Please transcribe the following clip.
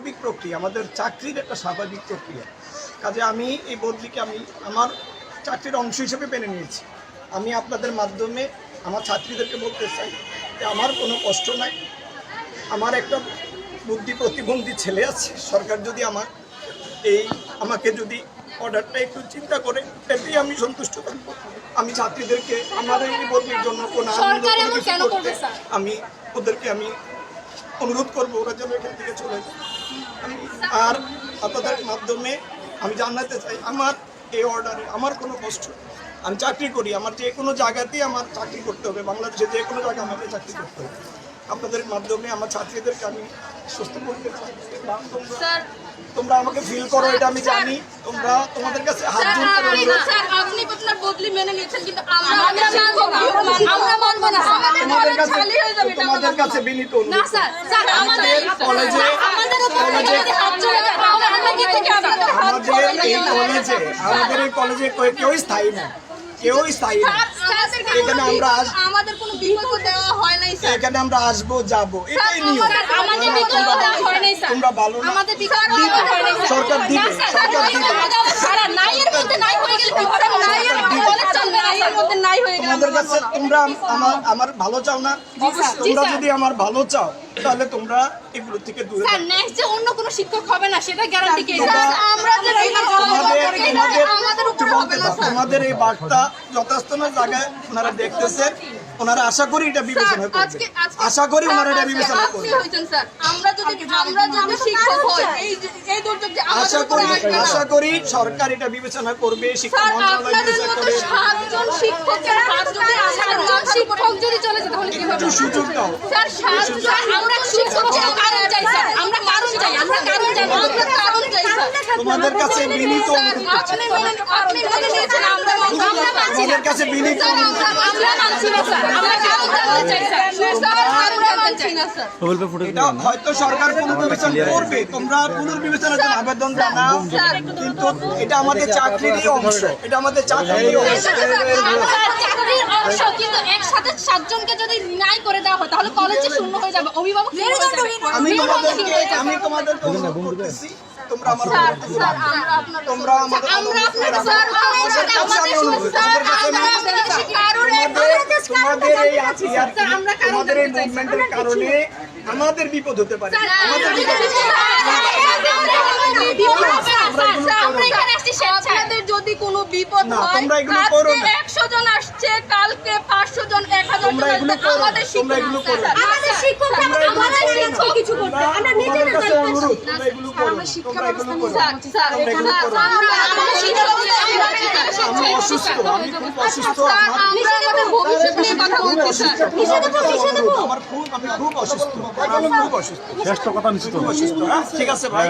স্বাভাবিক প্রক্রিয়া, আমাদের চাকরির একটা স্বাভাবিক প্রক্রিয়া। কাজে আমি এই বদলিকে আমি আমার চাকরির অংশ হিসেবে মেনে নিয়েছি। আমি আপনাদের মাধ্যমে আমার ছাত্রীদেরকে বলতে চাই যে আমার কোনো কষ্ট নাই। আমার একটা বুদ্ধি প্রতিবন্ধী ছেলে আছে, সরকার যদি আমাকে যদি অর্ডারটা একটু চিন্তা করে, এতেই আমি সন্তুষ্ট থাকবো। আমি ছাত্রীদেরকে আমার এই বদলির জন্য কোনো আমি ওদেরকে আমি অনুরোধ করবো ওরা যেন এখান থেকে চলে যায়। আর আপনাদের মাধ্যমে আমি জানাতে চাই আমার এই অর্ডারে আমার কোনো কষ্ট, আমি চাকরি করি, আমার যে কোনো জায়গাতেই আমার চাকরি করতে হবে, বাংলাদেশে যে কোনো জায়গায় আমাকে চাকরি করতে হবে। আপনাদের মাধ্যমে আমার ছাত্রীদেরকে আমি সুস্থ করতে চাই। তোমরা আমাকে ফিল করো, এটা আমি জানি। তোমরা তোমাদের কাছে হাত জোড় করে আপনি আপনার বদলি মেনে নিয়েছেন, কিন্তু আমরা মানব না। তোমাদের কাছে বিনীত না স্যার, স্যার আমাদের কলেজে আমাদের এই কলেজে কেউই স্থায়ী না, কেউই স্থায়ী না। এখানে আমরা আমাদের কোনো বিকল্প দেওয়া হয় নাই স্যার। এখানে আমরা আসবো যাবো, এটাই নিয়ম। আমাদের বিকল্প দেওয়া হয় নাই স্যার। তোমরা ভালো না, আমাদের বিকল্প দেওয়া হয় নাই স্যার। সরকার দিবে, সরকার দিবে। সারা নাইয়ের মধ্যে নাই হয়ে গেল, নাইয়ের মধ্যে চলবে, নাইয়ের মধ্যে নাই হয়ে গেল। তোমাদের কাছে তোমরা আমার ভালো চাও না? তোমরা যদি আমার ভালো চাও তাহলে তোমরা এগুলো থেকে দূরে স্যার নেক্সট যে অন্য কোনো শিক্ষক হবে না সেটা গ্যারান্টি কে? আমরা যে আমাদের উপর হবে না স্যার। তোমাদের এই বার্তা যথার্থ জায়গায় ওনারা দেখতেছেন, ওনারা আশা করি এটা বিবেচনা করবে, আশা করি ওনারা এটা বিবেচনা করবে। আমরা যদি শিক্ষক হই, এই দুর্যোগ যে আশা করি সরকার এটা বিবেচনা করবে, শিক্ষা মন্ত্রণালয় বিবেচনা করবে। সাতজন শিক্ষক যদি চলে যায় তাহলে কি হবে? একটু সুযোগ দাও স্যার আমরা শিক্ষক কারণ চাই স্যার, আমরা কারণ চাই, আমরা কারণ চাই, আমরা কারণ চাই স্যার। তোমাদের কাছে বিনীত অনুরোধ করছি, আপনি মেনে নিয়েছেন, আমরা মানছি তোমাদের কাছে বিনীত অনুরোধ করছি। আমরা মানছি না স্যার, আমরা কারণ জানতে চাই স্যার, আমরা মানছি না স্যার। এটা হয়তো সরকার পুনর্বিবেচনা করবে, তোমরা পুনর্বিবেচনার জন্য আবেদন জানাও, কিন্তু এটা আমাদের চাকরিরই অংশ, এটা আমাদের চাকরিরই অংশ। চাকরির অংশ, কিন্তু একসাথে 7 জনকে যদি নাই করে দেওয়া হয় তাহলে কলেজে শূন্য হয়ে যাবে, অভিভাবক আমি তোমাদেরকে অনুরোধ করতেছি, তোমরা আমার তোমরা আমাদের তোমাদের এই মুভমেন্টের কারণে আমাদের বিপদ হতে পারে, আমাদের বিপদ হতে পারে। আপনাদের যদি কোনো বিপদ হয়, তোমরা এগুলো করো না। 100 জন আসছে, কালকে 500 জন, 1000 জন আসছে, আমাদের শিক্ষক আমাদের শিক্ষকরা আমাদের শিক্ষক কিছু করতে, আমরা নিজেদের কাছে অনুরোধ, তোমরা এগুলো করো, তোমরা এগুলো করো, আমি অসুস্থ, আমি খুব অসুস্থ, আপনি আমাদের ভবিষ্যৎ নিয়ে কথা বলতে স্যার। আমি খুব অসুস্থ, শেষ কথা নিশ্চিত অসুস্থ। ঠিক আছে ভাই।